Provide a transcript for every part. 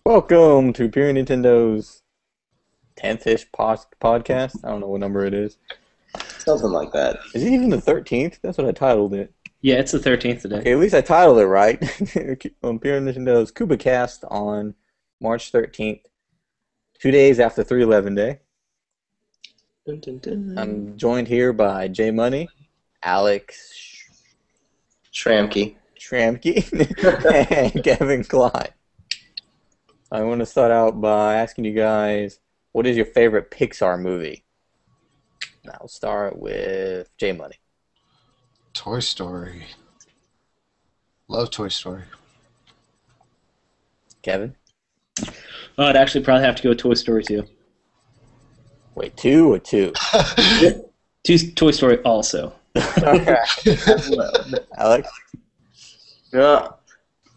Welcome to Pure Nintendo's 10th-ish podcast. I don't know what number it is. Something like that. Is it even the 13th? That's what I titled it. Yeah, it's the 13th today. Okay, at least I titled it right. On Pure Nintendo's Koopa Kast on March 13th, 2 days after 311 Day. Dun, dun, dun. I'm joined here by J Money, Alex Shramky. Shramky, and Kevin Clyde. I want to start out by asking you guys, what is your favorite Pixar movie? And I'll start with J Money. Toy Story. Love Toy Story. Kevin? Oh, I'd actually probably have to go Toy Story 2. Wait, 2 or 2? Toy Story also. Okay. Alex? Yeah,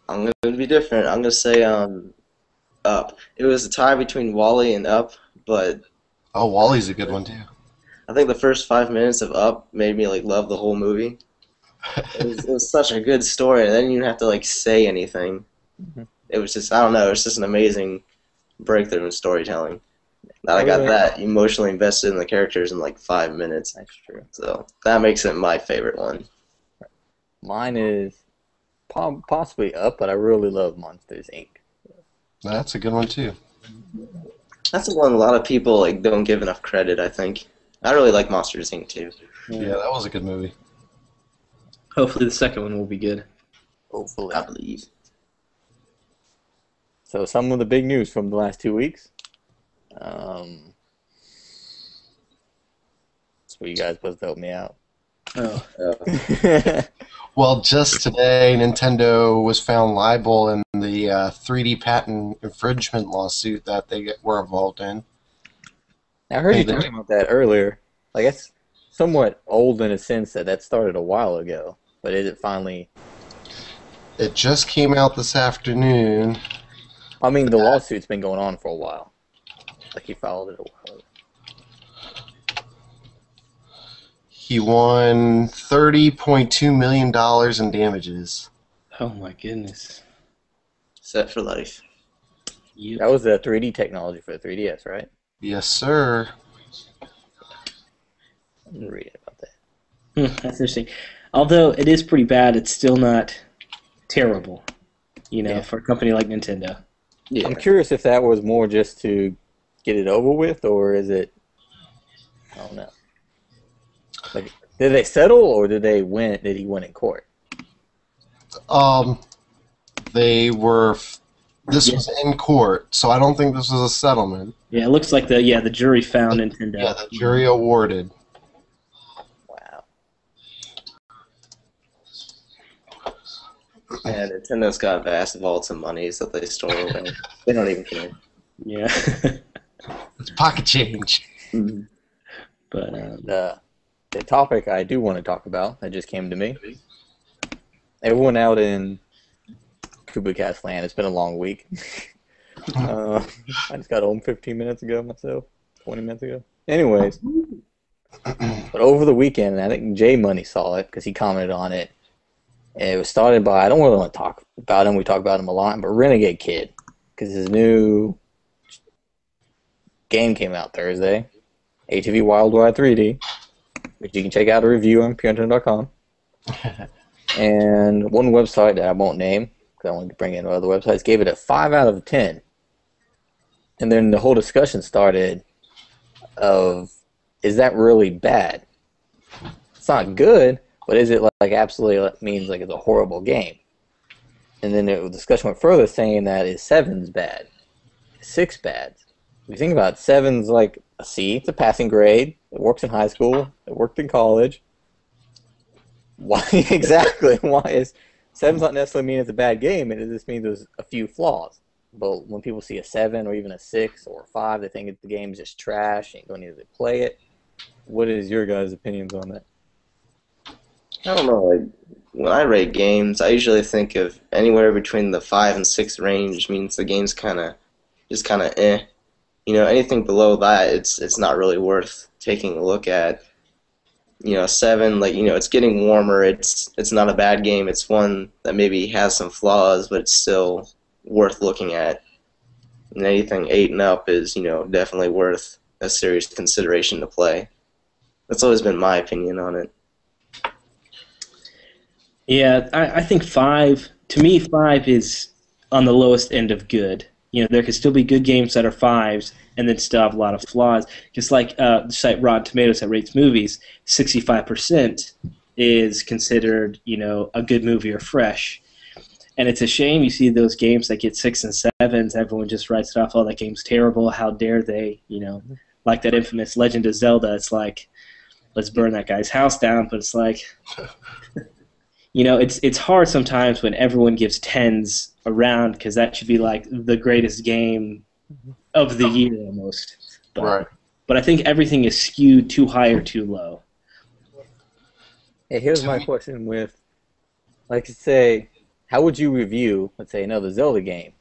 I'm gonna be different. I'm gonna say Up. It was a tie between Wall-E and Up, but Oh, Wall-E's a good one too. I think the first 5 minutes of Up made me love the whole movie. It was such a good story, and then you didn't have to say anything. Mm-hmm. It was just, I don't know, it's just an amazing breakthrough in storytelling. That I got that emotionally invested in the characters in 5 minutes. That's true. So that makes it my favorite one. Mine is possibly Up, but I really love Monsters, Inc. That's a good one too. That's the one a lot of people don't give enough credit, I think. I really like Monsters Inc. too. Yeah, that was a good movie. Hopefully the second one will be good. Hopefully. I believe. So some of the big news from the last 2 weeks. So you guys supposed to help me out. Oh. Well, just today, Nintendo was found liable in the 3D patent infringement lawsuit that they were involved in. I heard you talking about that earlier. It's somewhat old in a sense that started a while ago. But is it finally... It just came out this afternoon. I mean, the lawsuit's been going on for a while. He filed it a while ago. He won $30.2 million in damages. Oh my goodness. Set for life. Yep. That was the 3D technology for the 3DS, right? Yes, sir. I didn't read about that. That's interesting. Although it is pretty bad, it's still not terrible, for a company like Nintendo. Yeah. I'm curious if that was more just to get it over with, or is it... I don't know. Did they settle, or did he win in court? They were... This was in court, so I don't think this was a settlement. Yeah, it looks like the jury found Nintendo. Yeah, the jury awarded. Wow. Yeah, Nintendo's got vast vaults of monies that they store away. They don't even care. Yeah. It's pocket change. Mm-hmm. But The topic I do want to talk about that just came to me. Everyone out in Koopa Kast land, it's been a long week. I just got home 15 minutes ago myself, 20 minutes ago. Anyways, but over the weekend, and I think J Money saw it because he commented on it. And it was started by, I don't really want to talk about him, we talk about him a lot, but Renegade Kid, because his new game came out Thursday, ATV Wild Ride 3D, which you can check out a review on purenintendo.com. And one website that I won't name, because I wanted to bring in other websites, gave it a 5 out of 10. And then the whole discussion started of, is that really bad? It's not good, but is it absolutely means it's a horrible game? And then the discussion went further, saying that is 7's bad, 6 bad. If you think about it, 7's like a C, it's a passing grade. It works in high school. It worked in college. Why exactly? Why is 7's not necessarily mean it's a bad game? It just means there's a few flaws. But when people see a 7 or even a 6 or a 5, they think the game's just trash. Ain't going to need to play it. What is your guys' opinions on that? I don't know. When I rate games, I usually think of anywhere between the 5 and 6 range means the game's kind of eh. Anything below that, it's not really worth taking a look at. 7, it's getting warmer. It's not a bad game. It's one that maybe has some flaws, but it's still worth looking at. And anything 8 and up is, definitely worth a serious consideration to play. That's always been my opinion on it. Yeah, I think 5, to me, 5 is on the lowest end of good. There could still be good games that are 5s and then still have a lot of flaws. Just like the site Rotten Tomatoes that rates movies, 65% is considered, a good movie or fresh. And it's a shame you see those games that get 6 and 7s, everyone just writes it off, oh, that game's terrible, how dare they, like that infamous Legend of Zelda, it's like, let's burn that guy's house down, but it's like... it's hard sometimes when everyone gives 10s around because that should be like the greatest game of the year almost. But I think everything is skewed too high or too low. Hey, here's my question with, like, say, how would you review, let's say, another Zelda game?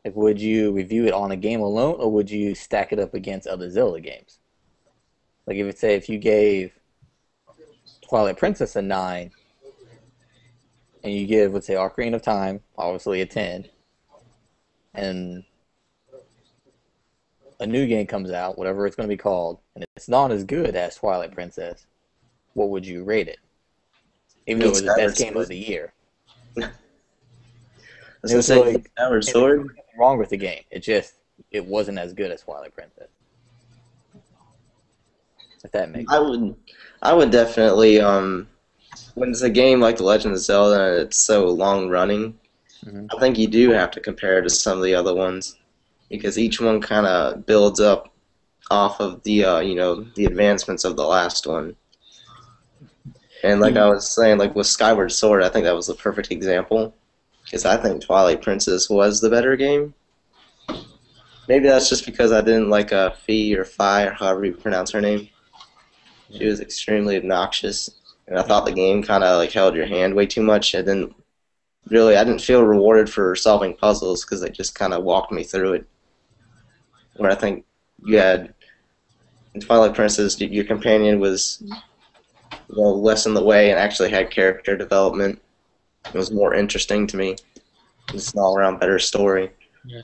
Like, would you review it on a game alone, or would you stack it up against other Zelda games? Like, if you gave Twilight Princess a 9, and you give, let's say, Ocarina of Time, obviously a 10, and a new game comes out, whatever it's going to be called, and it's not as good as Twilight Princess, what would you rate it? Even though it was the best game of the year. I was going to say, Skyward Sword. There's nothing wrong with the game. It wasn't as good as Twilight Princess. If that makes sense. I would definitely, when it's a game like The Legend of Zelda and it's so long running, I think you do have to compare it to some of the other ones because each one kind of builds up off of the the advancements of the last one. And like I was saying, like with Skyward Sword, I think that was the perfect example because I think Twilight Princess was the better game. Maybe that's just because I didn't like Fi or Fi or however you pronounce her name. She was extremely obnoxious. And I thought the game kind of like held your hand way too much. I didn't feel rewarded for solving puzzles because they just kind of walked me through it. Where I think you had in Twilight Princess, your companion was less in the way and actually had character development. It was more interesting to me. It's an all-around better story. Yeah.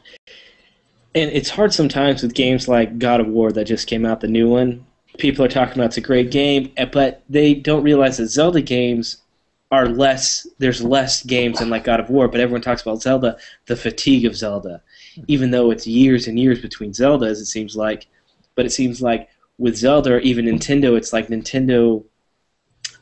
And it's hard sometimes with games like God of War that just came out, the new one. People are talking about it's a great game, but they don't realize that Zelda games are less. There's less games than like God of War, but everyone talks about Zelda, the fatigue of Zelda, even though it's years and years between Zeldas. It seems like, but it seems like with Zelda or even Nintendo, it's like Nintendo.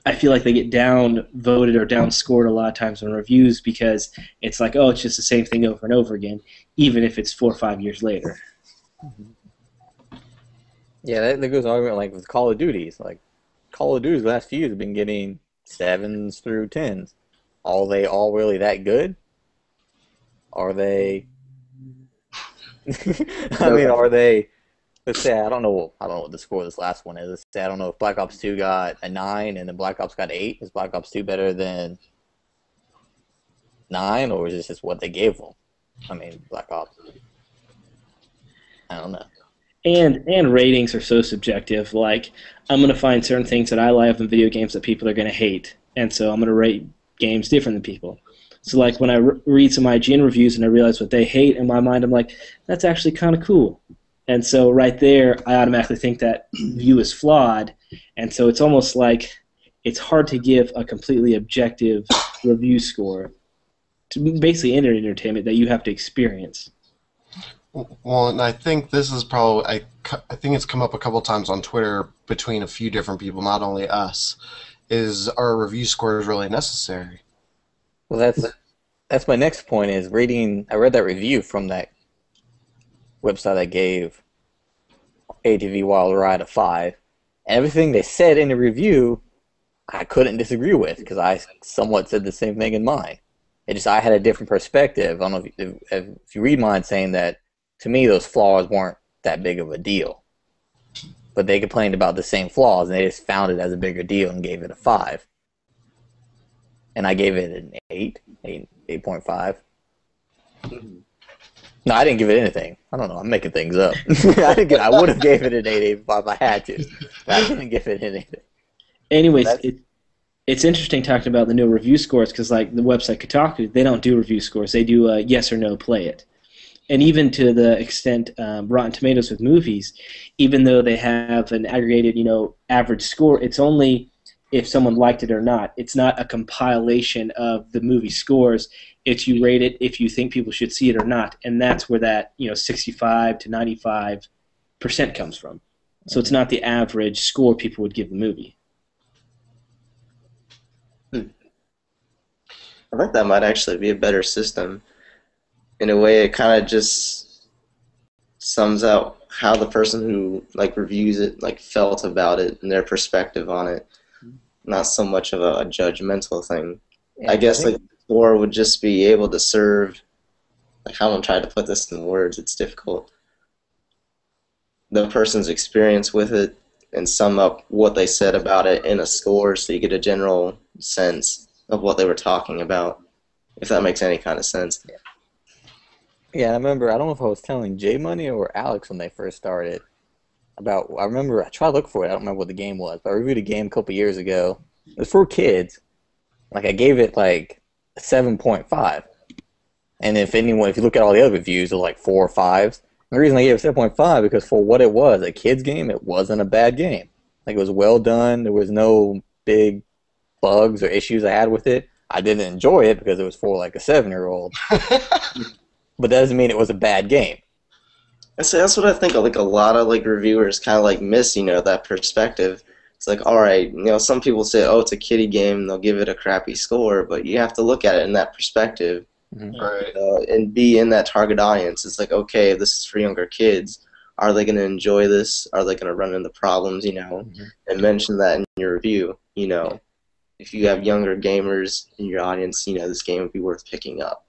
I feel like they get down-voted or down-scored a lot of times in reviews because it's like, oh, it's just the same thing over and over again, even if it's 4 or 5 years later. Yeah, that goes on like with Call of Duties. Like Call of Duty's last few have been getting 7s through 10s. Are they all really that good? Are they? I mean, are they? Let's say I don't know what the score of this last one is. Let's say I don't know if Black Ops 2 got a 9 and then Black Ops got 8. Is Black Ops 2 better than 9, or is this just what they gave them? I mean, Black Ops. I don't know. And ratings are so subjective. Like, I'm going to find certain things that I love in video games that people are going to hate, and so I'm going to rate games different than people. So, like, when I read some IGN reviews and I realize what they hate, in my mind I'm like, that's actually kind of cool. And so right there, I automatically think that view is flawed, and so it's almost like it's hard to give a completely objective review score to basically any entertainment that you have to experience. Well, and I think this is probably, I think it's come up a couple times on Twitter between a few different people, not only us, is our review scores really necessary? Well, that's my next point is rating. I read that review from that website that gave ATV Wild Ride a 5. And everything they said in the review, I couldn't disagree with because I somewhat said the same thing in mine. I had a different perspective. I don't know if you read mine saying that, to me, those flaws weren't that big of a deal. But they complained about the same flaws, and they just found it as a bigger deal and gave it a 5. And I gave it an 8.5. No, I didn't give it anything. I don't know. I'm making things up. I would have gave it an 8.5 if I had to. But I didn't give it anything. Anyways, it's interesting talking about the new review scores because, like, the website Kotaku, they don't do review scores. They do yes or no, play it. And even to the extent Rotten Tomatoes with movies, even though they have an aggregated, average score, it's only if someone liked it or not. It's not a compilation of the movie scores. It's you rate it if you think people should see it or not, and that's where that 65 to 95% comes from. So it's not the average score people would give the movie. I think that might actually be a better system. In a way, it kind of just sums out how the person who reviews it felt about it and their perspective on it. Not so much of a judgmental thing. Yeah, I guess the score would just be able to serve. How I'm trying to put this in words, it's difficult. The person's experience with it and sum up what they said about it in a score, so you get a general sense of what they were talking about. If that makes any kind of sense. Yeah. Yeah, I remember, I don't know if I was telling J Money or Alex when they first started I remember, I tried to look for it, I don't remember what the game was, but I reviewed a game a couple years ago. It was for kids. I gave it a 7.5. And if you look at all the other reviews, they're 4 or 5s. And the reason I gave it 7.5 because for what it was, a kid's game, it wasn't a bad game. It was well done, there was no big bugs or issues I had with it. I didn't enjoy it because it was for a 7-year-old. But that doesn't mean it was a bad game. So that's what I think. A lot of reviewers kind of miss, that perspective. It's all right, some people say, oh, it's a kiddie game, and they'll give it a crappy score, but you have to look at it in that perspective, Right. and be in that target audience. It's okay, this is for younger kids. Are they going to enjoy this? Are they going to run into problems? And mention that in your review. If you have younger gamers in your audience, this game would be worth picking up.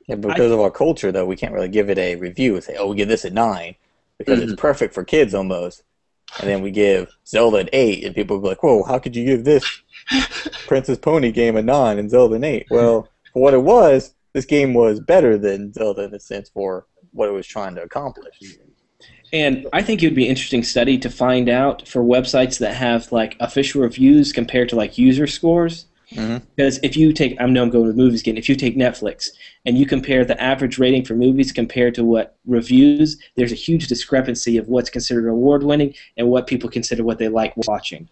Yeah, but because of our culture, though, we can't really give it a review and say, oh, we give this a 9 because it's perfect for kids almost. And then we give Zelda an 8, and people will be like, whoa, how could you give this Princess Pony game a 9 and Zelda an 8? Well, for what it was, this game was better than Zelda in a sense for what it was trying to accomplish. And I think it would be an interesting study to find out for websites that have official reviews compared to user scores. Because if you take, I know I'm going with movies again, if you take Netflix and you compare the average rating for movies compared to what reviews, there's a huge discrepancy of what's considered award-winning and what people consider what they like watching.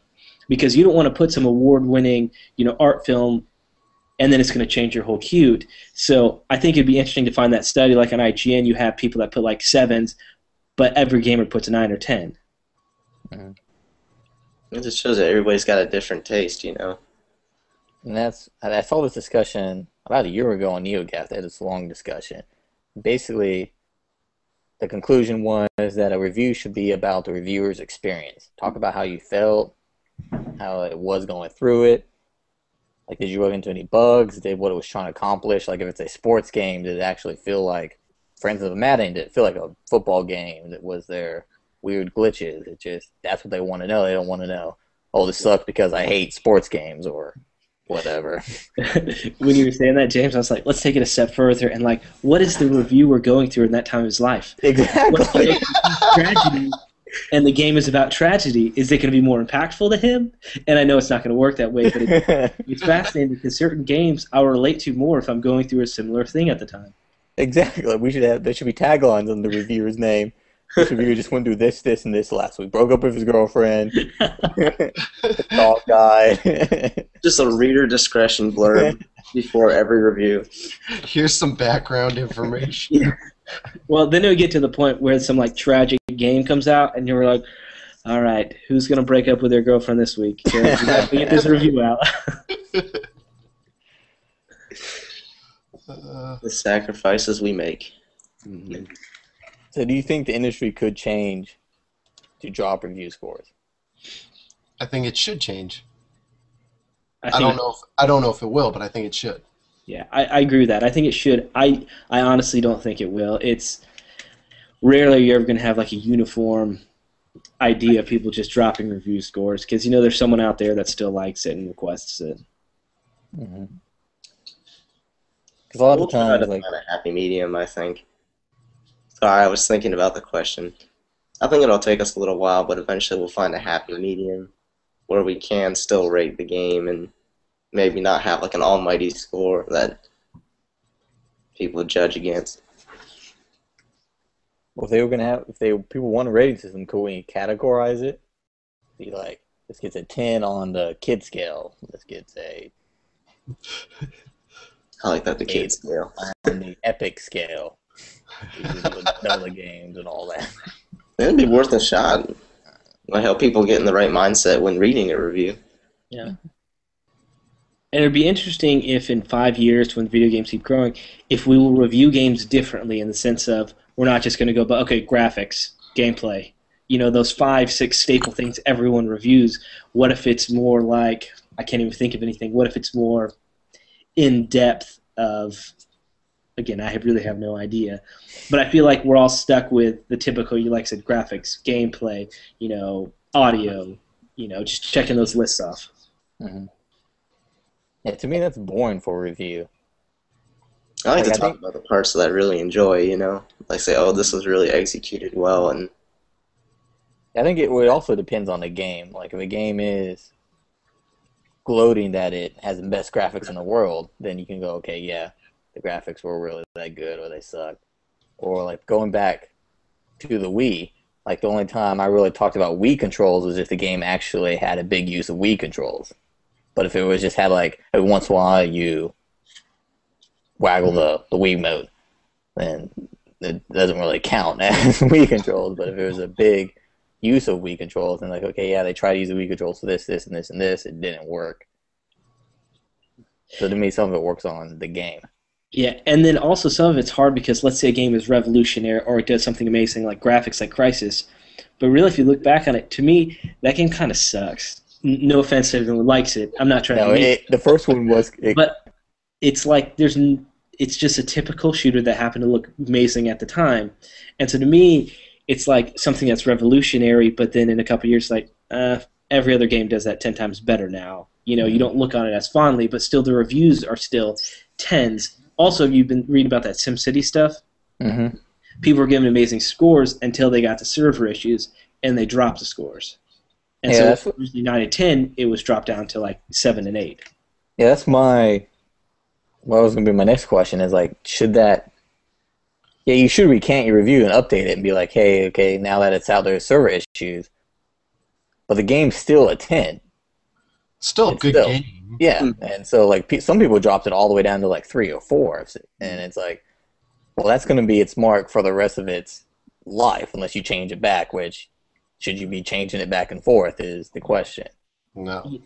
Because you don't want to put some award-winning, art film and then it's going to change your whole queue. So I think it'd be interesting to find that study. On IGN, you have people that put 7s, but every gamer puts a 9 or 10. It just shows that everybody's got a different taste, And I saw this discussion about a year ago on NeoGAF. They had this long discussion. Basically, the conclusion was that a review should be about the reviewer's experience. Talk about how you felt, how it was going through it. Did you run into any bugs? Did what it was trying to accomplish? If it's a sports game, did it actually feel like, for instance, Madden, did it feel like a football game? Was there weird glitches? That's what they want to know. They don't want to know, oh, this sucks because I hate sports games or whatever. When you were saying that, James, I was like, let's take it a step further and what is the reviewer going through in that time of his life? Exactly. Tragedy, and the game is about tragedy. Is it going to be more impactful to him? And I know it's not going to work that way, but it's fascinating because certain games I'll relate to more if I'm going through a similar thing at the time. Exactly. There should be taglines on the reviewer's name. This reviewer just went through this, and this last week. Broke up with his girlfriend. Dog died. Just a reader discretion blurb before every review. Here's some background information. Well, then it would get to the point where some tragic game comes out, and you're like, all right, who's going to break up with their girlfriend this week? So we have to get this review out. The sacrifices we make. Mm-hmm. So do you think the industry could change to drop review scores? I think it should change. I don't know if it will, but I think it should. Yeah, I agree with that. I think it should. I honestly don't think it will. It's rarely you're ever going to have a uniform idea of people just dropping review scores because there's someone out there that still likes it and requests it. Mm-hmm. Because a lot of times, find a happy medium, I think. Sorry, I was thinking about the question. I think it'll take us a little while, but eventually we'll find a happy medium where we can still rate the game and maybe not have an almighty score that people judge against. Well, if they were gonna have, if they people want a rating system, could we categorize it? Be like, this gets a 10 on the kid scale. This gets a I like that the 8 kids do. on the epic scale. With Zelda games and all that. It'd be worth a shot. Might help people get in the right mindset when reading a review. Yeah. And it'd be interesting if in 5 years, when video games keep growing, if we will review games differently in the sense of we're not just going to go, but okay, graphics, gameplay, those 5, 6 staple things everyone reviews. What if it's more like, I can't even think of anything, what if it's more in depth of, again, I really have no idea, but I feel like we're all stuck with the typical, like I said, graphics, gameplay, audio, just checking those lists off. Mm-hmm. Yeah, to me, that's boring for review. I like to talk about the parts that I really enjoy, Like say, oh, this was really executed well, and I think it also depends on the game. Like, if a game is gloating that it has the best graphics in the world, then you can go, okay, yeah, the graphics were really that good, or they suck. Or, like, going back to the Wii, like, the only time I really talked about Wii controls was if the game actually had a big use of Wii controls. But if it was just had, like, every once in a while you waggle the Wii mode, then it doesn't really count as Wii controls. But if it was a big use of Wii controls, then like, okay, yeah, they tried to use the Wii controls for this, this, and this, and this, it didn't work. So to me, some of it works on the game. Yeah, and then also some of it's hard because let's say a game is revolutionary or it does something amazing like graphics like Crysis, but really if you look back on it, to me, that game kind of sucks. No offense to everyone who likes it. I'm not trying to... the first one was... But it's like it's just a typical shooter that happened to look amazing at the time. And so to me, it's like something that's revolutionary, but then in a couple of years, like, every other game does that 10 times better now. You don't look on it as fondly, but still the reviews are still 10s. Also, you've been reading about that SimCity stuff. Mm-hmm. People were giving amazing scores until they got to server issues, and they dropped the scores. And so usually 9 and 10, it was dropped down to like 7 and 8. Yeah, that's what was going to be my next question is like, should that... Yeah, you should recant your review and update it and be like, hey, okay, now that it's out, there's server issues. But the game's still a 10. Still a good game. Yeah, and so like some people dropped it all the way down to like 3 or 4, and it's like, well, that's going to be its mark for the rest of its life unless you change it back, which should you be changing it back and forth is the question. No.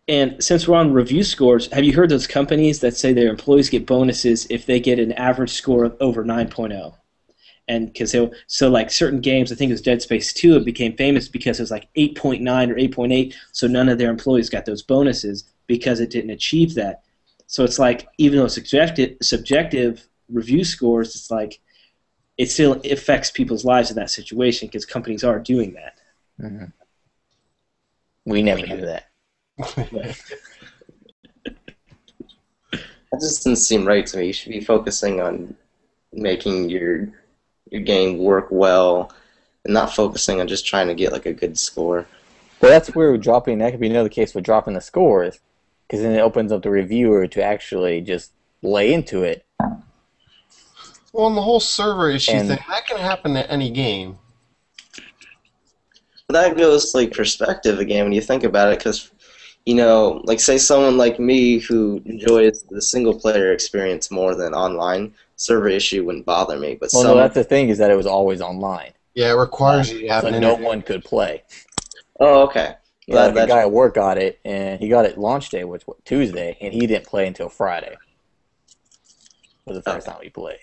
And since we're on review scores, have you heard those companies that say their employees get bonuses if they get an average score of over 9.0? And because so like certain games, I think it was Dead Space 2, it became famous because it was like 8.9 or 8.8, so none of their employees got those bonuses because it didn't achieve that. So it's like, even though it's subjective review scores, it's like it still affects people's lives in that situation because companies are doing that. Mm-hmm. We never do that. That just doesn't seem right to me. You should be focusing on making your game work well and not focusing on just trying to get like a good score. But that's where that could be another case with dropping the scores, because then it opens up the reviewer to actually just lay into it. Well, and the whole server issue thing, that can happen to any game. But that goes like perspective again when you think about it, because like say someone like me who enjoys the single player experience more than online, server issue wouldn't bother me. But no, that's the thing is that it was always online. Yeah, it requires you to have an no one could play. Oh, okay. Yeah, the guy at work got it, and he got it launch day, which was Tuesday, and he didn't play until Friday. Was the first time he played.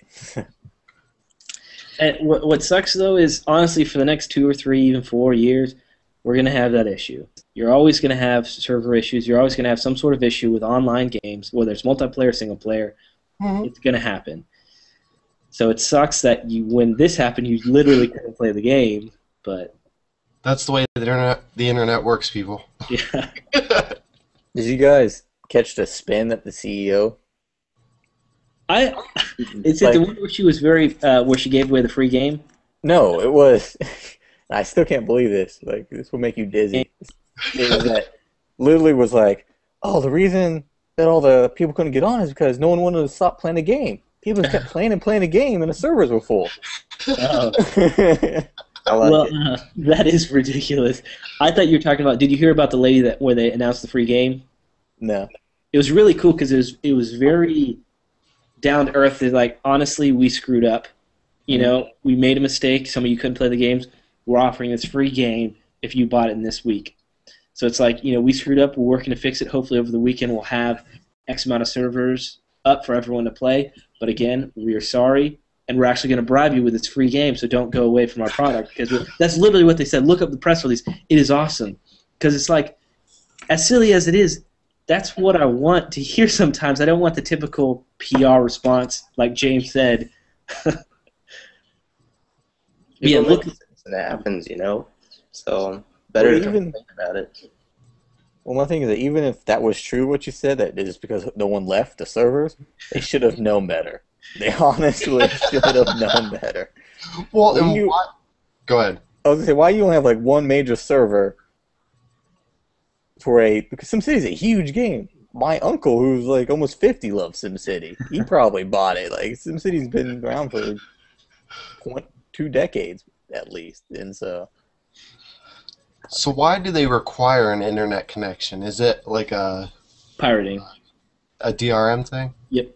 And what sucks though is honestly for the next 2 or 3, even 4 years, we're going to have that issue. You're always going to have server issues. You're always going to have some sort of issue with online games, whether it's multiplayer, single player. Mm-hmm. It's going to happen. So it sucks that when this happened, you literally couldn't play the game. But that's the way the internet works, people. Yeah. Did you guys catch the spin at the CEO? Is it the one where she was where she gave away the free game? No, it was. I still can't believe this. Like, this will make you dizzy. It was that literally was like, oh, the reason that all the people couldn't get on is because no one wanted to stop playing the game. People just kept playing the game, and the servers were full. Oh. I like it. That is ridiculous. I thought you were talking about. Did you hear about the lady where they announced the free game? No. It was really cool because it was very down to earth. They're like, honestly, we screwed up. You know, we made a mistake. Some of you couldn't play the games. We're offering this free game if you bought it in this week. So it's like, we screwed up. We're working to fix it. Hopefully over the weekend we'll have X amount of servers up for everyone to play. But again, we are sorry, and we're actually going to bribe you with this free game, so don't go away from our product. Because that's literally what they said. Look up the press release. It is awesome. Because it's like, as silly as it is, that's what I want to hear sometimes. I don't want the typical PR response, like James said. Yeah, look. And it happens, So better to even think about it. Well, my thing is that even if that was true, what you said, that is because no one left the servers, they should have known better. They honestly should have known better. Well, go ahead. I was gonna say, why you only have like one major server because SimCity's a huge game. My uncle, who's like almost 50, loves SimCity. He probably bought it. Like SimCity's been around for 2 decades at least, and so. So why do they require an internet connection? Is it like a Pirating. a DRM thing? Yep.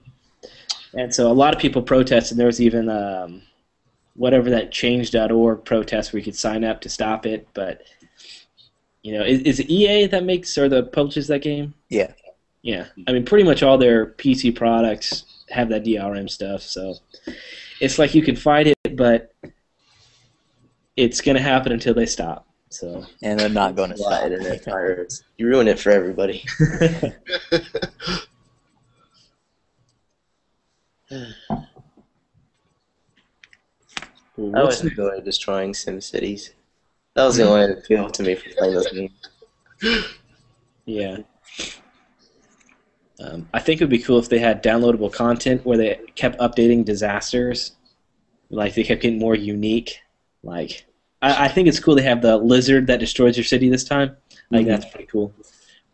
And so a lot of people protested. There was even whatever that change.org protest where you could sign up to stop it. But, is it EA that makes or that publishes that game? Yeah. Yeah. I mean, pretty much all their PC products have that DRM stuff. So it's like you can fight it, but it's going to happen until they stop. So. And they're not going to stop. Internet pirates. You ruin it for everybody. I always enjoy destroying SimCities. That was the only way to appeal to me for playing those games. Yeah. I think it would be cool if they had downloadable content where they kept updating disasters. Like, they kept getting more unique. Like, I think it's cool they have the lizard that destroys your city this time. I think that's pretty cool.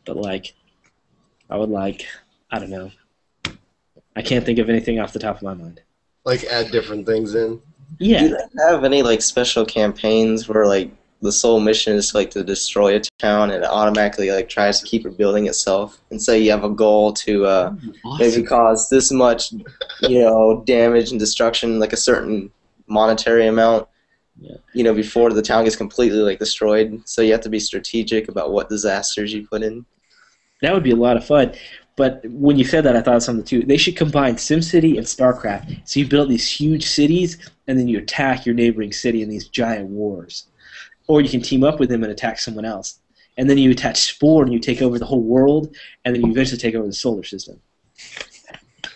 But, like, I would like, I don't know. I can't think of anything off the top of my mind. Like, add different things in? Yeah. Do they have any, like, special campaigns where, like, the sole mission is like to destroy a town and it automatically like tries to keep rebuilding itself, and say you have a goal to maybe cause this much damage and destruction, like a certain monetary amount, before the town gets completely like destroyed, so you have to be strategic about what disasters you put in. That would be a lot of fun. But when you said that, I thought of something too. They should combine SimCity and StarCraft. So you build these huge cities and then you attack your neighboring city in these giant wars. Or you can team up with them and attack someone else. And then you attach Spore and you take over the whole world, and then you eventually take over the solar system.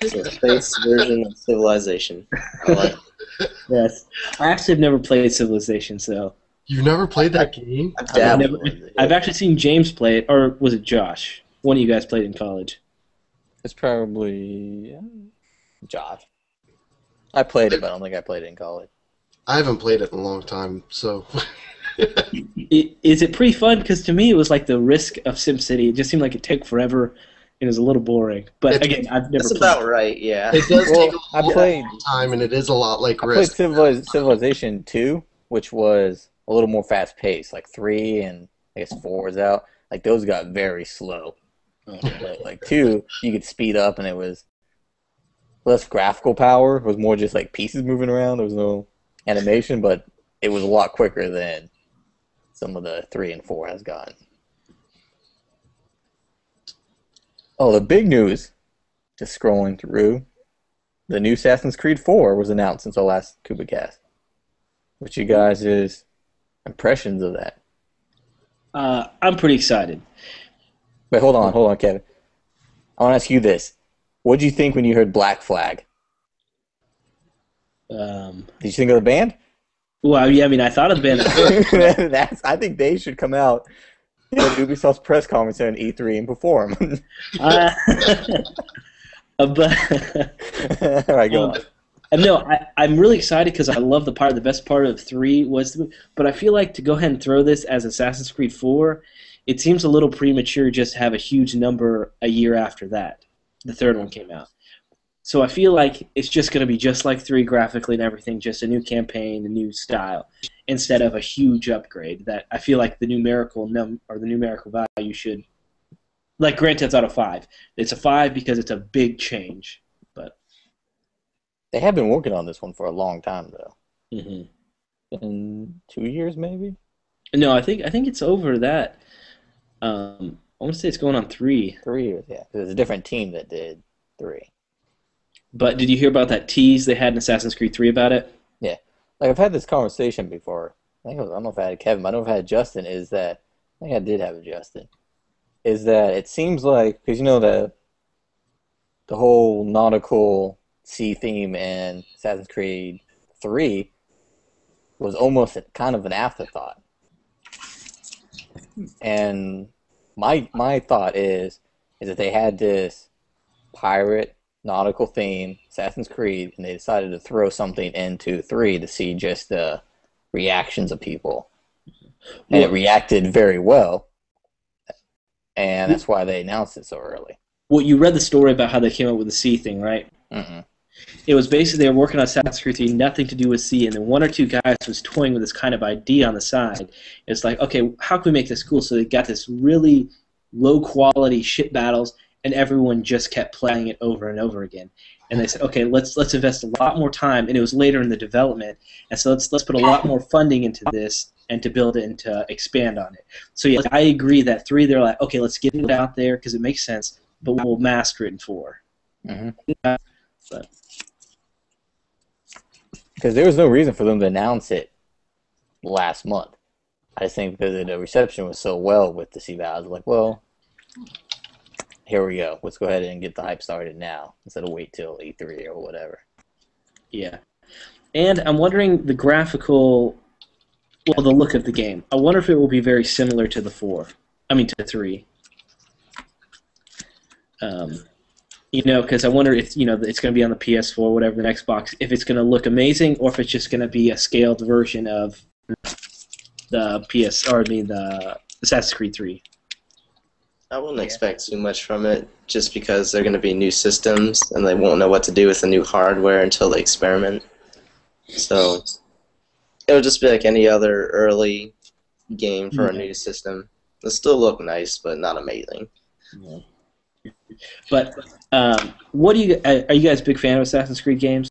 So space version of Civilization. I like it. Yes. I actually have never played Civilization, so... You've never played that game? I've actually seen James play it, or was it Josh? One of you guys played in college. It's probably Josh. I played it, but I don't think I played it in college. I haven't played it in a long time, so... Is it pretty fun? Because to me, it was like the Risk of SimCity. It just seemed like it took forever, and it was a little boring. But again, I've never. That's played about right. Yeah. It does take a I played time, and it is a lot like I Risk. played Civilization 2, which was a little more fast paced. Like 3 and I guess 4 is out. Like those got very slow. Like 2, you could speed up, and it was less graphical power. It was more just like pieces moving around. There was no animation, but it was a lot quicker than some of the 3 and 4 has gotten. Oh, the big news, just scrolling through, the new Assassin's Creed 4 was announced since our last Koopa Kast. What's you guys' impressions of that? I'm pretty excited. Wait, hold on, Kevin. I want to ask you this. What did you think when you heard Black Flag? Did you think of the band? Well, yeah, I mean, I thought of the band. I think they should come out at Ubisoft's press conference on E3 and perform. But all right, go on. No, I'm really excited because I love the part. The best part of 3 was, but I feel like to go ahead and throw this as Assassin's Creed 4, it seems a little premature just to have a huge number a year after that. The third one came out. So I feel like it's just going to be just like 3 graphically and everything, just a new campaign, a new style, instead of a huge upgrade. That I feel like the numerical the numerical value should, like Grand Theft Auto 5. It's a 5 because it's a big change. But They have been working on this one for a long time, though. mhm. In 2 years, maybe? No, I think it's over that. I want to say it's going on 3. 3 years, yeah. 'Cause it's a different team that did 3. But did you hear about that tease they had in Assassin's Creed 3 about it? Yeah. Like, I've had this conversation before. I don't know if I had Kevin, but I don't know if I had Justin, is that, I think I did have Justin, is that it seems like, because the whole nautical sea theme in Assassin's Creed 3 was almost kind of an afterthought. And my thought is that they had this pirate nautical theme, Assassin's Creed, and they decided to throw something into 3 to see just the reactions of people. And it reacted very well. And that's why they announced it so early. Well, you read the story about how they came up with the sea thing, right? Mm-mm. It was basically they were working on Assassin's Creed 3, nothing to do with sea, and then 1 or 2 guys was toying with this kind of idea on the side. It's like, okay, how can we make this cool? So they got this really low-quality ship battles, and everyone just kept playing it over and over again. And they said, okay, let's invest a lot more time, and it was later in the development, and so let's put a lot more funding into this and to build it and to expand on it. So yeah, I agree that 3, they're like, okay, let's get it out there because it makes sense, but we'll master it in 4. Mm-hmm. But because there was no reason for them to announce it last month. I just think because the reception was so well with the sea battles, like, well, here we go. Let's go ahead and get the hype started now instead of wait till E3 or whatever. yeah. And I'm wondering the look of the game. I wonder if it will be very similar to the 4. I mean, to 3. Because I wonder if, it's going to be on the PS4, whatever, the Xbox, if it's going to look amazing or if it's just going to be a scaled version of the Assassin's Creed 3. I wouldn't expect too much from it, just because they're going to be new systems, and they won't know what to do with the new hardware until they experiment. So it'll just be like any other early game for a new system. It'll still look nice, but not amazing. Yeah. But are you guys a big fan of Assassin's Creed games?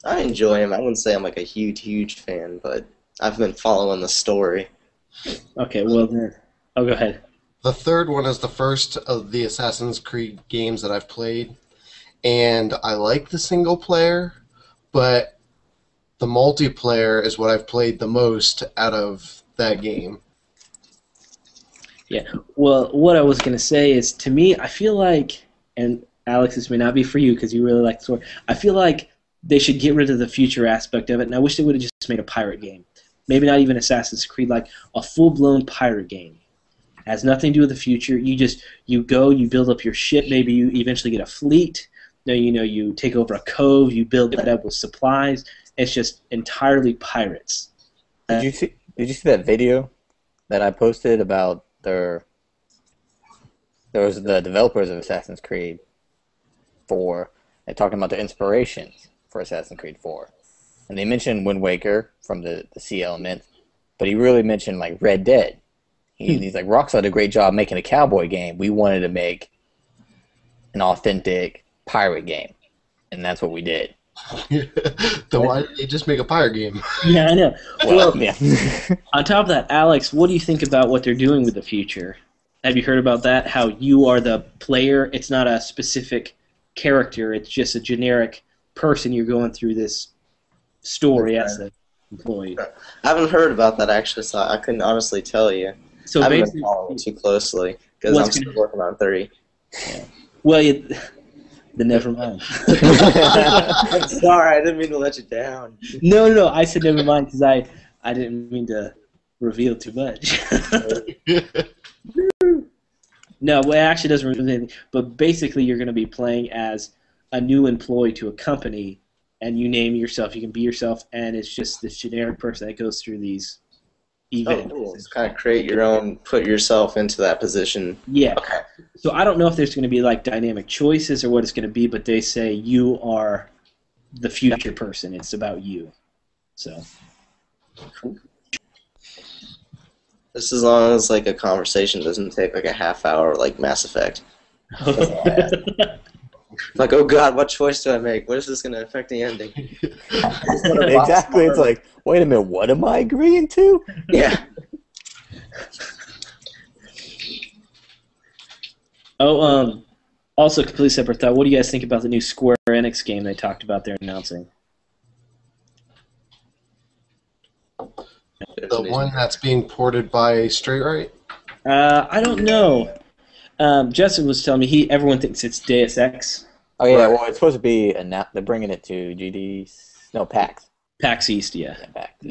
I enjoy them. I wouldn't say I'm like a huge fan, but I've been following the story. Okay, well then, go ahead. The third one is the first of the Assassin's Creed games that I've played, and I like the single player, but the multiplayer is what I've played the most out of that game. Yeah, well, what I was going to say is, to me, I feel like, and Alex, this may not be for you because you really like the story, I feel like they should get rid of the future aspect of it, and I wish they would have just made a pirate game. Maybe not even Assassin's Creed, like a full-blown pirate game. It has nothing to do with the future. You go, you build up your ship, maybe you eventually get a fleet, you take over a cove, you build it up with supplies. It's just entirely pirates. Did you see that video that I posted about there was the developers of Assassin's Creed 4 and talking about the inspirations for Assassin's Creed 4. And they mentioned Wind Waker from the sea element, but he really mentioned like Red Dead. He's like, Rockstar did a great job making a cowboy game. We wanted to make an authentic pirate game, and that's what we did. Then why did they just make a pirate game? Yeah, I know. Well, yeah. On top of that, Alex, what do you think about what they're doing with the future? Have you heard about that? How you are the player? It's not a specific character. It's just a generic person you're going through this story as an employee. I haven't heard about that, actually, so I couldn't honestly tell you. So I haven't basically, been following too closely because I'm still working on 3. Yeah. Well, then never mind. I'm sorry, I didn't mean to let you down. No, I said never mind because I didn't mean to reveal too much. No, well, it actually doesn't reveal anything. But basically, you're going to be playing as a new employee to a company, and you name yourself. You can be yourself, and it's just this generic person that goes through these, event. Cool. Just kind of create your own, put yourself into that position. Yeah. Okay. So I don't know if there's going to be like dynamic choices or what it's going to be, but they say you are the future person. It's about you. So. Just as long as like a conversation doesn't take like a half hour, like Mass Effect. Like, oh God, what choice do I make? What is this going to affect the ending? Exactly. It's like, wait a minute, what am I agreeing to? Yeah. Also, completely separate thought. What do you guys think about the new Square Enix game they talked about they're announcing? The one that's being ported by Straight Right? I don't know. Justin was telling me everyone thinks it's Deus Ex. Oh yeah, Right. well it's supposed to be they're bringing it to PAX. PAX East, yeah. Yeah, PAX.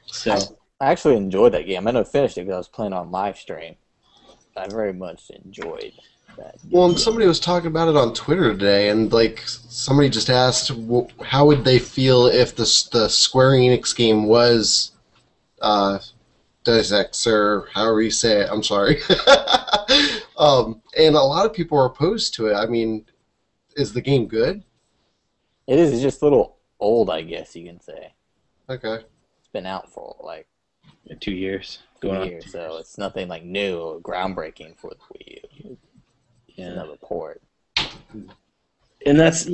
So I actually enjoyed that game. I never finished it because I was playing on live stream. I very much enjoyed that game. Well, and somebody was talking about it on Twitter today, and like somebody just asked, how would they feel if the Square Enix game was Deus Ex, or however you say it? I'm sorry. And a lot of people are opposed to it. I mean, is the game good? It is. It's just a little old, I guess you can say. Okay. It's been out for like 2 years. 2 Going on. years, so it's nothing like new or groundbreaking for the Wii U. It's Yeah. another port. And that's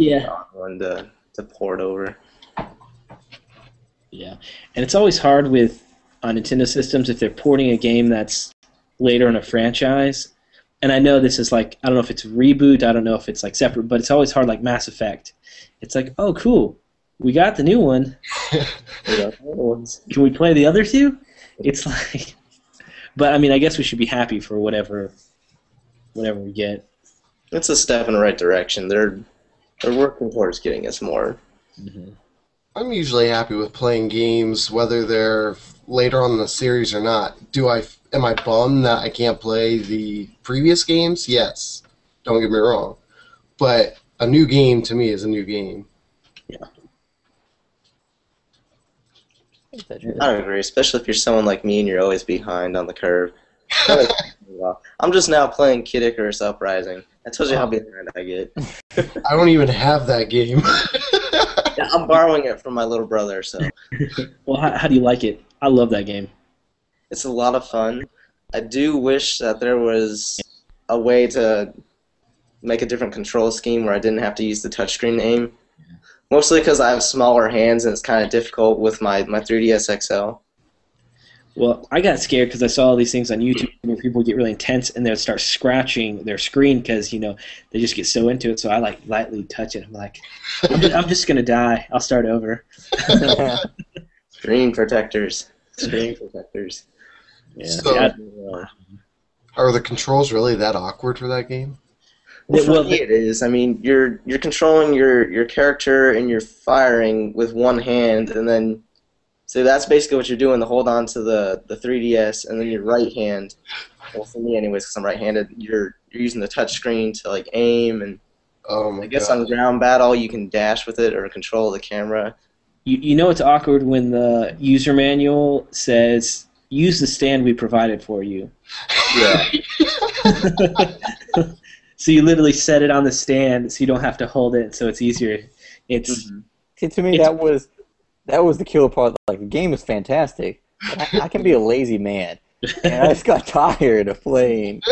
One to port over. Yeah. And it's always hard on Nintendo systems if they're porting a game that's later in a franchise. And I know this is like, I don't know if it's reboot, I don't know if it's like separate, but it's always hard like Mass Effect. It's like, oh cool, we got the new one. Can we play the other two? It's like, but I mean, I guess we should be happy for whatever we get. It's a step in the right direction. They're working towards getting us more. Mm-hmm. I'm usually happy with playing games, whether they're later on in the series or not. Am I bummed that I can't play the previous games? Yes. Don't get me wrong. But a new game to me is a new game. Yeah. I agree, especially if you're someone like me and you're always behind on the curve. I'm just now playing Kid Icarus Uprising. I told you how behind I get. I don't even have that game. Yeah, I'm borrowing it from my little brother, so Well, how do you like it? I love that game. it's a lot of fun. I do wish that there was a way to make a different control scheme where I didn't have to use the touchscreen to aim. Mostly because I have smaller hands and it's kind of difficult with my 3DS XL. Well, I got scared because I saw all these things on YouTube where people get really intense and they'll start scratching their screen because, they just get so into it. So I, lightly touch it. I'm like, I'm just going to die. I'll start over. Screen protectors. Screen protectors. Yeah. So- Are the controls really that awkward for that game? Well, for me it is. I mean, you're controlling your character and you're firing with one hand, and then so that's basically what you're doing to hold on to the 3DS, and then your right hand. Well, for me, anyways, because I'm right-handed, you're using the touch screen to aim, and Oh my I guess god. on ground battle you can dash with it or control the camera. You know it's awkward when the user manual says, use the stand we provided for you. Yeah. So you literally set it on the stand so you don't have to hold it, so it's easier. It's See, to me, that was the killer part. Like, the game is fantastic, but I can be a lazy man, and I just got tired of playing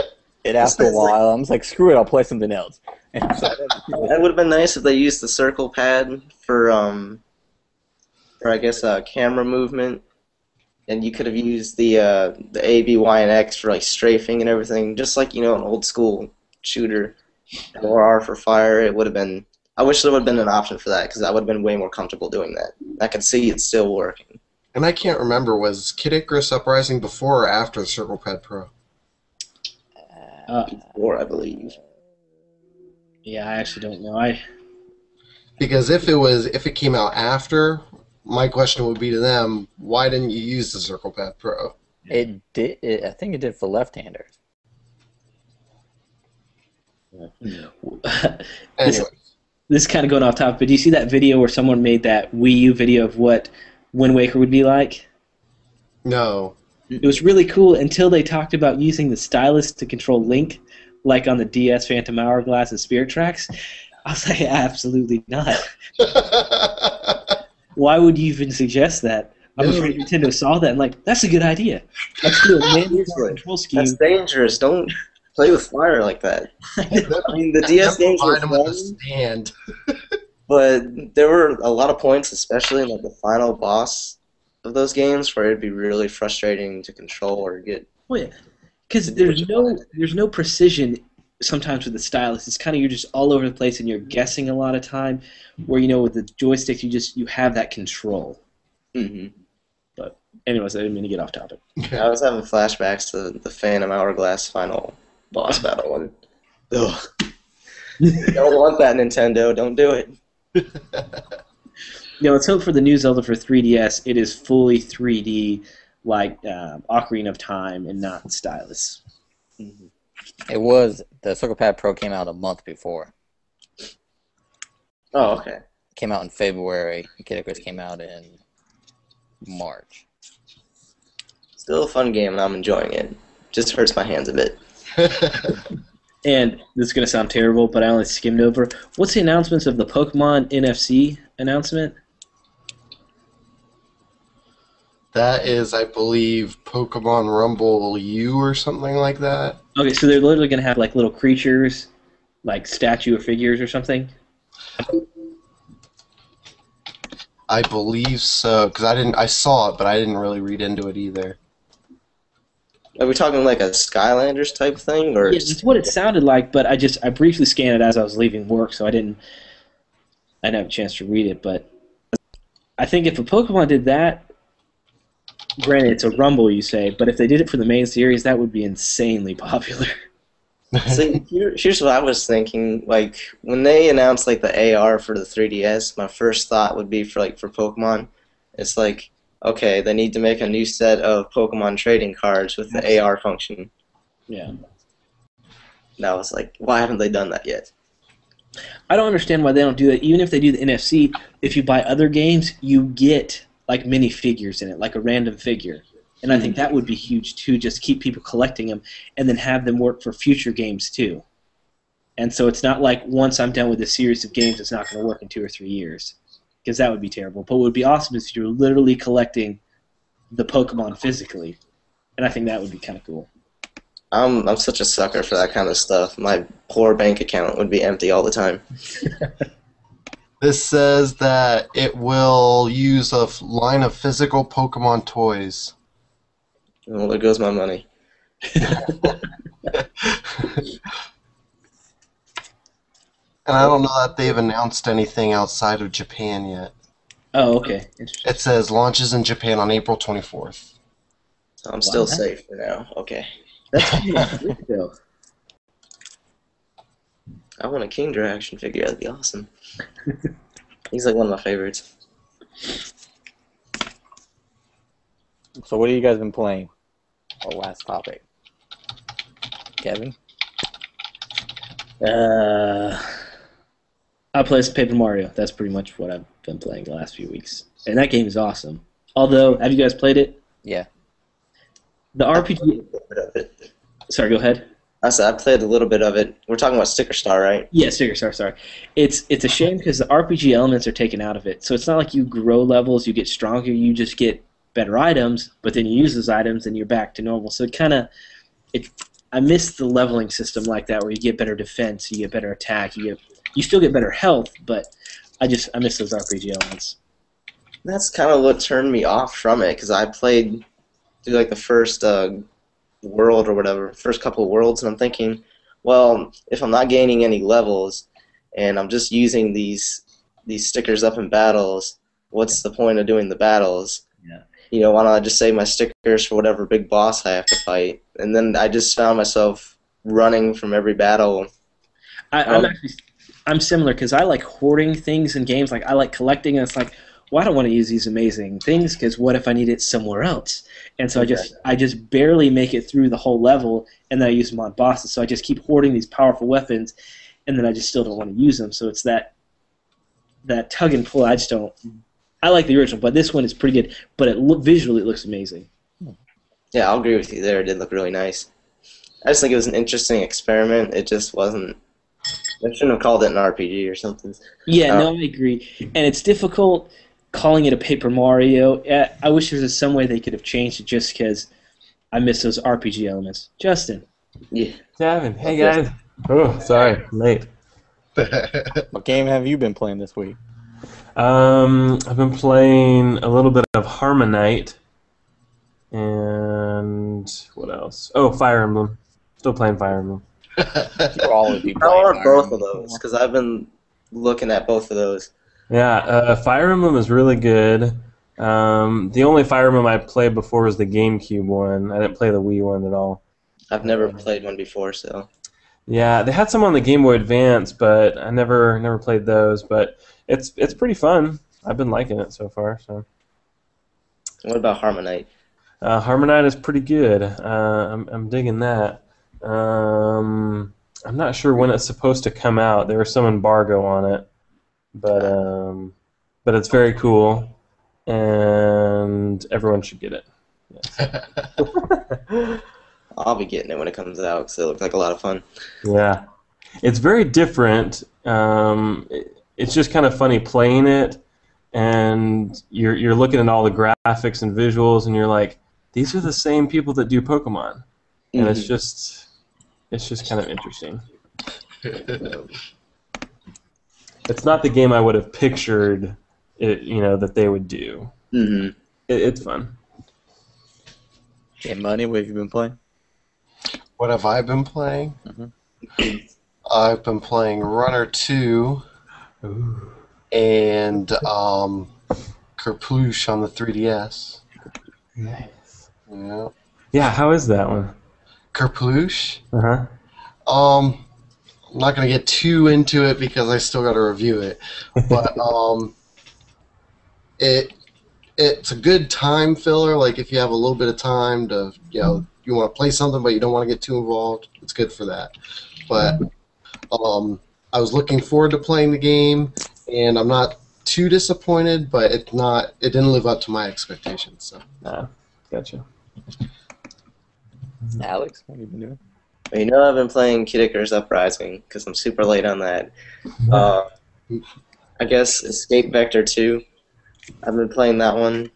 it after a while. I'm just like, screw it, I'll play something else. And so That would have been nice if they used the circle pad for I guess camera movement, and you could have used the A, B, Y, and X for strafing and everything, just like an old school shooter, or R for fire. It would have been. I wish there would have been an option for that because I would have been way more comfortable doing that. I can see it's still working. And I can't remember, was Kid Icarus Uprising before or after the Circle Pad Pro? Or I believe. Yeah, I actually don't know. Because if it came out after, my question would be to them, why didn't you use the Circle Pad Pro? it did. I think it did for left-handers. Anyway, This is kind of going off topic, but do you see that video where someone made that Wii U video of what Wind Waker would be like? No. It was really cool until they talked about using the stylus to control Link, like on the DS Phantom Hourglass and Spirit Tracks. I was like, absolutely not. Why would you even suggest that? I'm afraid Nintendo saw that and like, that's a good idea. Let's do a mandatory control scheme. That's dangerous. Don't play with fire like that. I mean, the DS games were fun, stand. but there were a lot of points, especially in like the final boss of those games, where it'd be really frustrating to control or get. Oh yeah, because there's no precision sometimes with the stylus. It's kind of you're just all over the place and you're guessing a lot of time. Where with the joysticks you have that control. Mm-hmm. But anyways, I didn't mean to get off topic. I was having flashbacks to the Phantom Hourglass final boss battle. And, ugh. Don't want that, Nintendo. Don't do it. Let's hope for the new Zelda for 3DS. It is fully 3D, like Ocarina of Time, and not stylus. Mm-hmm. It was the Circle Pad Pro came out a month before. Oh, okay. Came out in February. Kid Icarus came out in March. Still a fun game, and I'm enjoying it. Just hurts my hands a bit. And this is going to sound terrible, but I only skimmed over. What's the announcements of the Pokemon NFC announcement? That is, I believe, Pokemon Rumble U or something like that. Okay, so they're literally going to have like little creatures, like statue or figures or something? I believe so, because I saw it, but I didn't really read into it either. Are we talking like a Skylanders type thing, or? Yeah, that's what it sounded like, but I briefly scanned it as I was leaving work, so I didn't have a chance to read it. But I think if a Pokemon did that, granted it's a Rumble, you say, but if they did it for the main series, that would be insanely popular. See, here's what I was thinking. Like when they announced like the AR for the 3DS, my first thought would be for Pokemon. It's like, okay, they need to make a new set of Pokemon trading cards with the AR function. Yeah. And I was like, why haven't they done that yet? I don't understand why they don't do that. Even if they do the NFC, if you buy other games, you get like mini figures in it, like a random figure. And I think that would be huge too, just keep people collecting them and then have them work for future games too. And so it's not like once I'm done with this series of games, it's not going to work in 2 or 3 years. Because that would be terrible. But what would be awesome is if you're literally collecting the Pokemon physically. And I think that would be kind of cool. I'm such a sucker for that kind of stuff. My poor bank account would be empty all the time. This says that it will use a line of physical Pokemon toys. Well, there goes my money. And I don't know that they've announced anything outside of Japan yet. Oh, okay. Interesting. It says launches in Japan on April 24th. So I'm still safe for now. Okay. That's pretty good, though. I want a Kingdra action figure. That'd be awesome. He's like one of my favorites. So what have you guys been playing? Our last topic. Kevin? I play some Paper Mario. That's pretty much what I've been playing the last few weeks. And that game is awesome. Although, have you guys played it? Yeah. The RPG... A little bit of it. Sorry, go ahead. I said I played a little bit of it. We're talking about Sticker Star, right? Yeah, Sticker Star, sorry. It's a shame because the RPG elements are taken out of it. So it's not like you grow levels, you get stronger, you just get better items, but then you use those items and you're back to normal. So it kind of... I miss the leveling system like that where you get better defense, you get better attack, you still get better health, but I miss those RPG elements. That's kind of what turned me off from it, because I played through like the first world or whatever, first couple of worlds, and I'm thinking, well, if I'm not gaining any levels and I'm just using these stickers up in battles, what's the point of doing the battles? Yeah. You know, why don't I just save my stickers for whatever big boss I have to fight? And then I just found myself running from every battle. I'm similar because I like hoarding things in games. Like I like collecting, and it's like, well, I don't want to use these amazing things because what if I need it somewhere else? And so I just barely make it through the whole level, and then I use them on bosses. So I just keep hoarding these powerful weapons, and then I just still don't want to use them. So it's that tug and pull. I just don't I like the original, but this one is pretty good. But visually, it looks amazing. Yeah, I'll agree with you there. It did look really nice. I just think it was an interesting experiment. It just wasn't. I shouldn't have called it an RPG or something. Yeah, no, I agree. And it's difficult calling it a Paper Mario. I wish there was some way they could have changed it just because I miss those RPG elements. Justin. Yeah. Gavin, hey guys. Oh, sorry, I'm late. What game have you been playing this week? I've been playing a little bit of Harmonite, and what else? Oh, Fire Emblem. Still playing Fire Emblem. You'll always be How playing are Fire both Emblem. of those? Because I've been looking at both of those. Yeah, Fire Emblem is really good. The only Fire Emblem I played before was the GameCube one. I didn't play the Wii one at all. I've never played one before, so. Yeah, they had some on the Game Boy Advance, but I never played those. But it's pretty fun. I've been liking it so far. So What about Harmonite? Harmonite is pretty good. I'm digging that. I'm not sure when it's supposed to come out. There was some embargo on it, but it's very cool, and everyone should get it. Yes. I'll be getting it when it comes out because it looks like a lot of fun. Yeah, it's very different. It's just kind of funny playing it, and you're looking at all the graphics and visuals, and you're like, these are the same people that do Pokemon, and it's just kind of interesting. It's not the game I would have pictured, that they would do. Mm-hmm. It's fun. Hey, Money, what have you been playing? What have I been playing? Mm-hmm. I've been playing Runner 2 and Kerploosh on the 3DS. Nice. Yeah. Yeah, how is that one? Kerploosh? Uh-huh. I'm not going to get too into it because I still got to review it. But it's a good time filler. Like if you have a little bit of time to, you want to play something but you don't want to get too involved, it's good for that. But I was looking forward to playing the game, and I'm not too disappointed, but it didn't live up to my expectations. So. Gotcha. Alex, what have you been doing? Well, I've been playing Kid Icarus Uprising because I'm super late on that. I guess Escape Vector 2. I've been playing that one,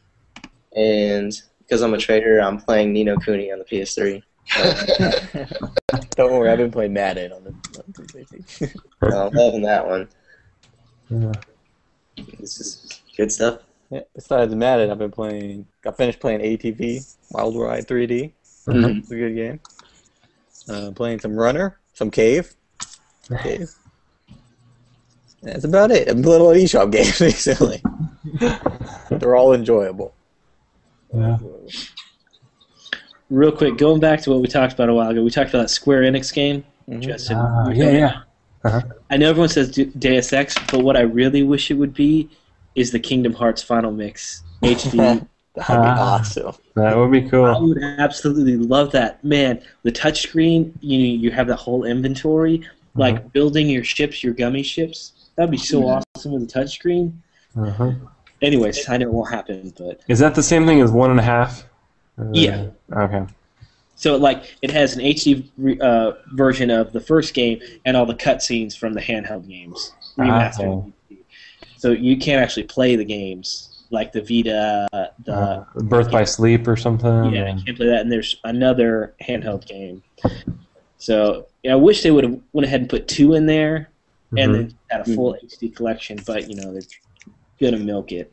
and because I'm a trader, I'm playing Ni no Kuni on the PS3. Don't worry, I've been playing Madden on the 360. I'm loving that one. Yeah. It's just good stuff. Yeah, besides Madden, I finished playing ATV, Wild Ride 3D. Mhm. It's a good game. Playing some Runner, some Cave. That's about it. A little eShop games, basically. They're all enjoyable. Yeah. Real quick, going back to what we talked about a while ago, we talked about that Square Enix game. Mhm. Justin, Yeah. Uh-huh. I know everyone says Deus Ex, but what I really wish it would be is the Kingdom Hearts Final Mix HD. That'd be awesome. That would be I cool. would absolutely love that. Man, the touchscreen, you have that whole inventory, like building your ships, your gummy ships. That'd be so awesome with the touchscreen. Uh-huh. Anyways, I know it won't happen, but Is that the same thing as 1.5? Yeah. Okay. so it has an HD version of the first game and all the cutscenes from the handheld games remastered. So you can't actually play the games like the Vita, the Birth by Sleep or something? yeah, you can't play that. And there's another handheld game. So I wish they would have went ahead and put 2 in there, and then had a full HD collection. But they're gonna milk it.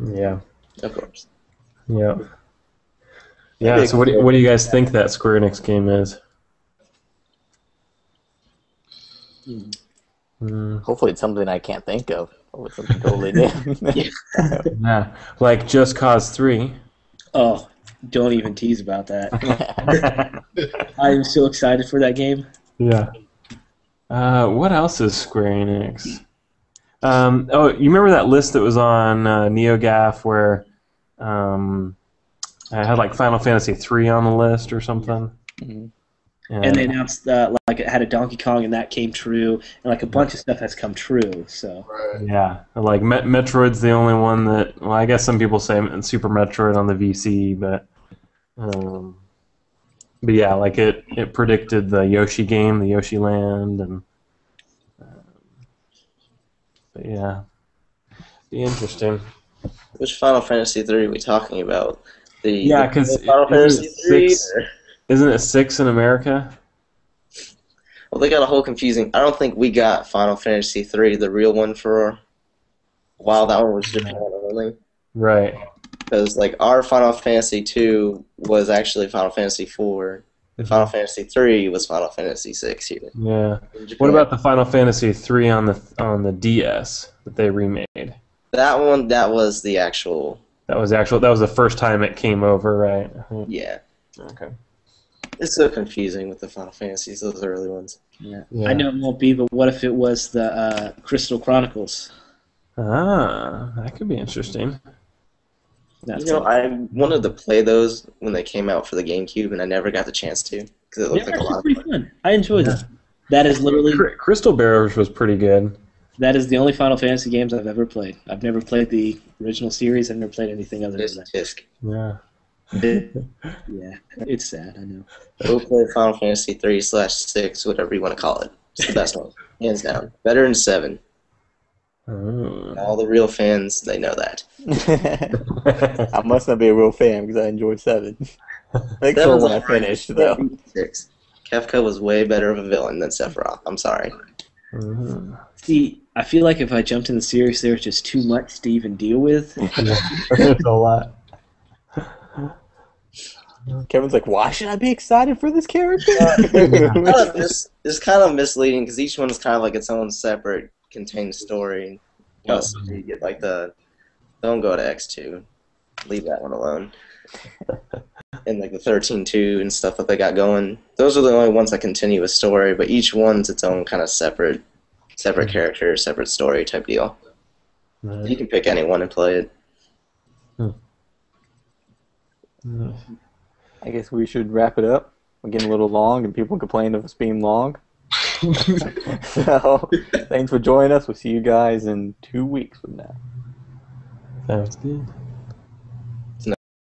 Yeah. Of course. Yeah. Yeah, so what do you guys think that Square Enix game is? Hopefully it's something I can't think of. Or it's something totally new. Yeah. Like Just Cause 3. Oh, don't even tease about that. I'm so excited for that game. Yeah. What else is Square Enix? You remember that list that was on NeoGAF where I had like Final Fantasy 3 on the list or something? Mhm. And they announced like it had a Donkey Kong, and that came true, and like a bunch of stuff has come true. So Right. yeah, like Metroid's the only one that. Well, I guess some people say Super Metroid on the VC, but yeah, like it predicted the Yoshi game, the Yoshi Land, and but yeah, be interesting. Which Final Fantasy 3 are we talking about? Yeah, the 'cause Final Fantasy 3? Isn't it 6 in America? Well, they got a whole confusing. I don't think we got Final Fantasy 3, the real one, for a while. That one was Japan only. Right. Because like our Final Fantasy 2 was actually Final Fantasy 4. And Final Fantasy 3 was Final Fantasy 6 here Yeah. in Japan. What about the Final Fantasy 3 on the DS that they remade? that one? That was the actual. That was the first time it came over, right? Yeah. Okay. It's so confusing with the Final Fantasies, those early ones. yeah. Yeah. I know it won't be, but what if it was the Crystal Chronicles? Ah, that could be interesting. That's You know, I wanted to play those when they came out for the GameCube, and I never got the chance to because it looked like a lot of pretty fun. I enjoyed it. That is literally Crystal Bearers was pretty good. that is the only Final Fantasy games I've ever played. I've never played the original series. I've never played anything other than that. Tisk. Yeah. Yeah, it's sad. I know. Go play Final Fantasy 3/6, whatever you want to call it. It's the best one, hands down. Better than 7. Oh. All the real fans, they know that. I must not be a real fan because I enjoyed 7. Thanks for when I finished, though. 6. Kefka was way better of a villain than Sephiroth. I'm sorry. Mhm. See, I feel like if I jumped in the series, there was just too much to even deal with. It's a lot. Kevin's like, why should I be excited for this character? It's kind of misleading because each one is kind of like its own separate contained story. Plus, you get like don't go to X2, leave that one alone. And like the 13-2 and stuff that they got going. Those are the only ones that continue a story, but each one's its own kind of separate character, separate story type deal. Right. You can pick any one and play it. I guess we should wrap it up. We're getting a little long, and people complain of us being long. So, thanks for joining us. We'll see you guys in 2 weeks from now. Sounds good.